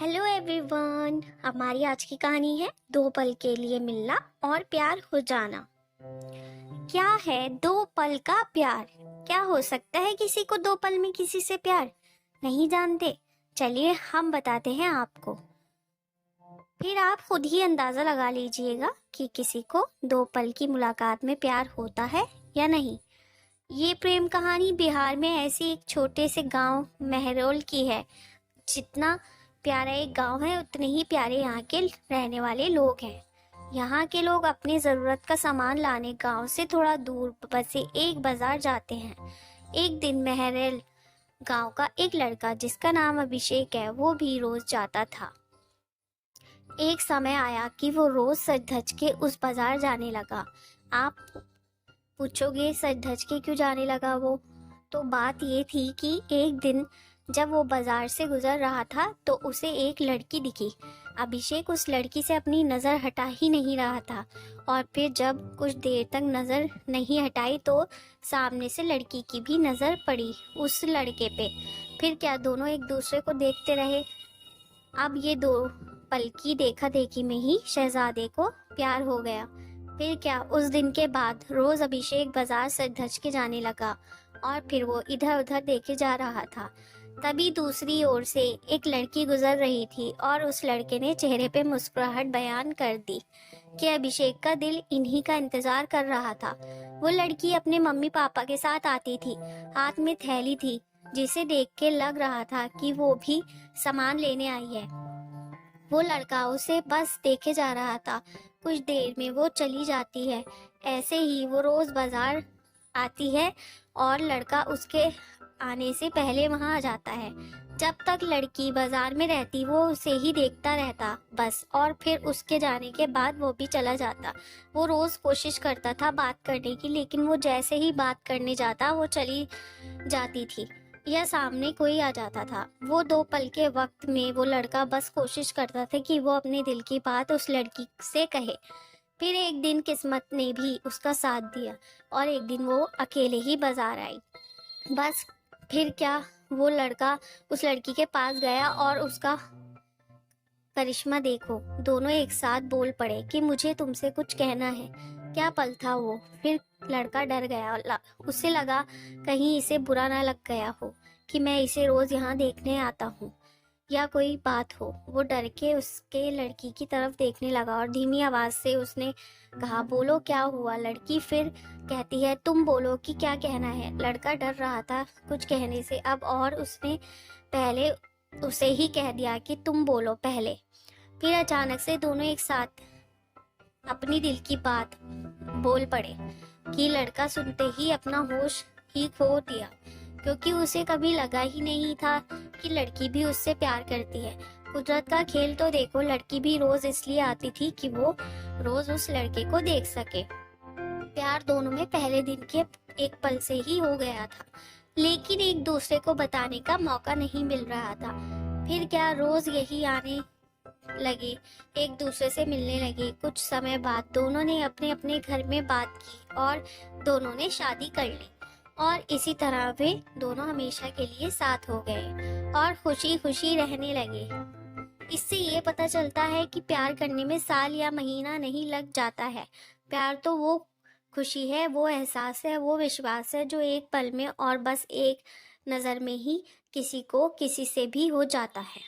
Hello everyone. हमारी आज की कहानी है दो पल के लिए मिलना और प्यार हो जाना। क्या है दो पल का प्यार? क्या हो सकता है किसी को दो पल में किसी से प्यार? नहीं जानते? चलिए हम बताते हैं आपको, फिर आप खुद ही अंदाजा लगा लीजिएगा कि किसी को दो पल की मुलाकात में प्यार होता है या नहीं। ये प्रेम कहानी बिहार में ऐसी एक छोटे से गांव मेहरोल की है। जितना प्यारा एक गांव है उतने ही प्यारे यहाँ के रहने वाले लोग हैं। यहाँ के लोग अपनी ज़रूरत का सामान लाने गांव से थोड़ा दूर बसे एक बाजार जाते हैं। एक दिन महरेल गांव का एक लड़का जिसका नाम अभिषेक है वो भी रोज जाता था। एक समय आया कि वो रोज सज धज के उस बाजार जाने लगा। आप पूछोगे सज धज के क्यों जाने लगा वो? तो बात ये थी कि एक दिन जब वो बाजार से गुजर रहा था तो उसे एक लड़की दिखी। अभिषेक उस लड़की से अपनी नज़र हटा ही नहीं रहा था और फिर जब कुछ देर तक नज़र नहीं हटाई तो सामने से लड़की की भी नज़र पड़ी उस लड़के पे। फिर क्या दोनों एक दूसरे को देखते रहे। अब ये दो पल की देखा देखी में ही शहजादे को प्यार हो गया। फिर क्या उस दिन के बाद रोज अभिषेक बाजार सज धज के जाने लगा और फिर वो इधर उधर देखे जा रहा था। तभी दूसरी ओर से एक लड़की गुजर रही थी और उस लड़के ने चेहरे पे मुस्कुराहट बयान कर दी कि अभिषेक का दिल इन्हीं का इंतजार कर रहा था। वो लड़की अपने मम्मी पापा के साथ आती थी, हाथ में थैली थी जिसे देख के लग रहा था कि वो भी सामान लेने आई है। वो लड़का उसे बस देखे जा रहा था। कुछ देर में वो चली जाती है। ऐसे ही वो रोज बाजार आती है और लड़का उसके आने से पहले वहां आ जाता है। जब तक लड़की बाजार में रहती वो उसे ही देखता रहता बस, और फिर उसके जाने के बाद वो भी चला जाता। वो रोज कोशिश करता था बात करने की, लेकिन वो जैसे ही बात करने जाता वो चली जाती थी या सामने कोई आ जाता था। वो दो पल के वक्त में वो लड़का बस कोशिश करता था कि वो अपने दिल की बात उस लड़की से कहे। फिर एक दिन किस्मत ने भी उसका साथ दिया और एक दिन वो अकेले ही बाजार आई। बस फिर क्या, वो लड़का उस लड़की के पास गया और उसका करिश्मा देखो, दोनों एक साथ बोल पड़े कि मुझे तुमसे कुछ कहना है। क्या पल था वो। फिर लड़का डर गया। उसे लगा कहीं इसे बुरा ना लग गया हो कि मैं इसे रोज यहाँ देखने आता हूँ या कोई बात हो। वो डर के उसके लड़की की तरफ देखने लगा और धीमी आवाज से उसने कहा, बोलो क्या हुआ? लड़की फिर कहती है, तुम बोलो कि क्या कहना है। लड़का डर रहा था कुछ कहने से अब, और उसने पहले उसे ही कह दिया कि तुम बोलो पहले। फिर अचानक से दोनों एक साथ अपनी दिल की बात बोल पड़े कि लड़का सुनते ही अपना होश ही खो दिया, क्योंकि उसे कभी लगा ही नहीं था कि लड़की भी उससे प्यार करती है। कुदरत का खेल तो देखो, लड़की भी रोज इसलिए आती थी कि वो रोज उस लड़के को देख सके। प्यार दोनों में पहले दिन के एक पल से ही हो गया था, लेकिन एक दूसरे को बताने का मौका नहीं मिल रहा था। फिर क्या, रोज यही आने लगे, एक दूसरे से मिलने लगे। कुछ समय बाद दोनों ने अपने अपने घर में बात की और दोनों ने शादी कर ली और इसी तरह वे दोनों हमेशा के लिए साथ हो गए और खुशी खुशी रहने लगे। इससे ये पता चलता है कि प्यार करने में साल या महीना नहीं लग जाता है। प्यार तो वो खुशी है, वो एहसास है, वो विश्वास है जो एक पल में और बस एक नज़र में ही किसी को किसी से भी हो जाता है।